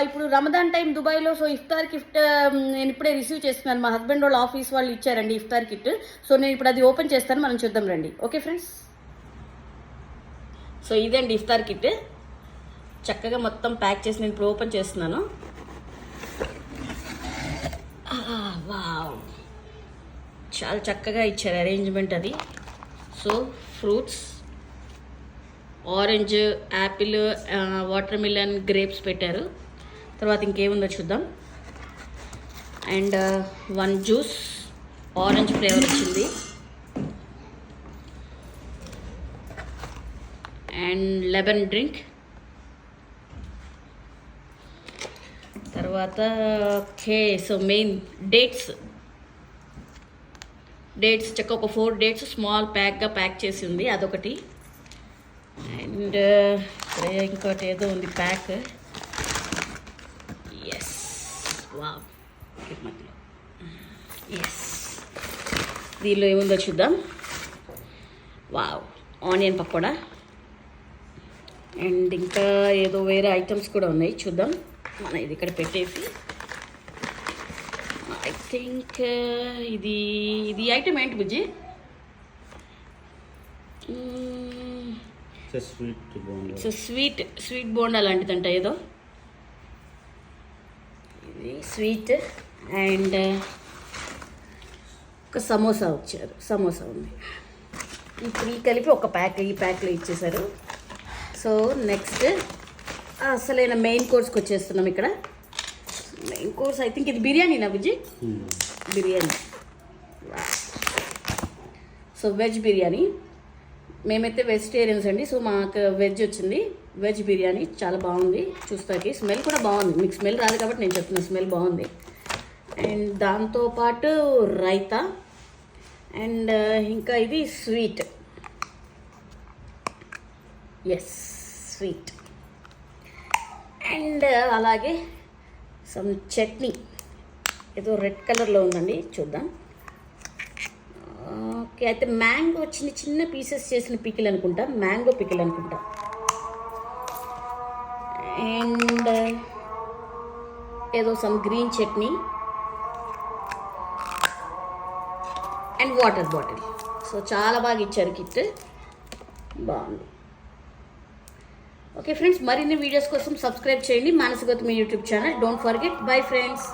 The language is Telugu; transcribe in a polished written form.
ఇప్పుడు రమదాన్ టైం దుబాయ్లో. సో ఇఫ్తార్ గిఫ్ట్ నేను ఇప్పుడే రిసీవ్ చేస్తున్నాను. మా హస్బెండ్ వాళ్ళ ఆఫీస్ వాళ్ళు ఇచ్చారండి ఇఫ్తార్ కిట్. సో నేను ఇప్పుడు అది ఓపెన్ చేస్తాను, మనం చూద్దాం రండి. ఓకే ఫ్రెండ్స్, సో ఇదండి ఇఫ్తార్ కిట్. చక్కగా మొత్తం ప్యాక్ చేసి నేను ఇప్పుడు ఓపెన్ చేస్తున్నాను. వావ్, చాలా చక్కగా ఇచ్చారు అరేంజ్మెంట్ అది. So fruits, orange, apple, watermelon, grapes పెట్టారు. తర్వాత ఇంకేముందో చూద్దాం. And one juice, orange flavour వచ్చింది. And lemon drink. తర్వాత ఓకే, సో మెయిన్ డేట్స్ చక్క ఒక 4 డేట్స్ స్మాల్ ప్యాక్గా ప్యాక్ చేసి ఉంది, అదొకటి. అండ్ ఇంకోటి ఏదో ఉంది ప్యాక్. ఎస్, వావ్, మధ్యలో ఎస్. దీనిలో ఏముందో చూద్దాం. Wow, onion pakoda. అండ్ ఇంకా ఏదో వేరే ఐటమ్స్ కూడా ఉన్నాయి, చూద్దాం. మనం ఇది ఇక్కడ పెట్టేసి, ఐ థింక్ ఇది ఐటమ్ ఏంటి బుజ్జి? సో స్వీట్ బోండా లాంటిదంట ఏదో. ఇది స్వీట్. అండ్ ఒక సమోసా వచ్చారు, సమోసా ఉంది. ఈ 3 కలిపి ఒక ప్యాక్, ఈ ప్యాక్లో ఇచ్చేసారు. సో నెక్స్ట్ అసలైన మెయిన్ కోర్స్కి వచ్చేస్తున్నాం. ఇక్కడ మెయిన్ కోర్స్ ఐ థింక్ ఇది బిర్యానీనా బుజ్జి? బిర్యానీ. So veg biryani. మేమైతే వెజిటేరియన్స్ అండి, సో మాకు వెజ్ వచ్చింది. వెజ్ బిర్యానీ చాలా బాగుంది, చూస్తాకి స్మెల్ కూడా బాగుంది. మీకు స్మెల్ రాదు కాబట్టి నేను చెప్తున్నా, స్మెల్ బాగుంది. అండ్ దాంతోపాటు రైతా. అండ్ ఇంకా ఇది స్వీట్. Yes, sweet. అండ్ అలాగే సమ్ చట్నీ, ఏదో రెడ్ కలర్లో ఉందండి, చూద్దాం. ఓకే, అయితే మ్యాంగో చిన్న పీసెస్ చేసిన పికిల్ అనుకుంటా, మ్యాంగో పికిల్ అనుకుంటా. అండ్ ఏదో some green chutney. And water bottle. So చాలా బాగా ఇచ్చారు కిట్, బాగుంది. ఓకే ఫ్రెండ్స్, మరిన్ని వీడియోస్ కోసం సబ్స్క్రైబ్ చేయండి Manasa Gautami YouTube channel. Don't forget. Bye friends.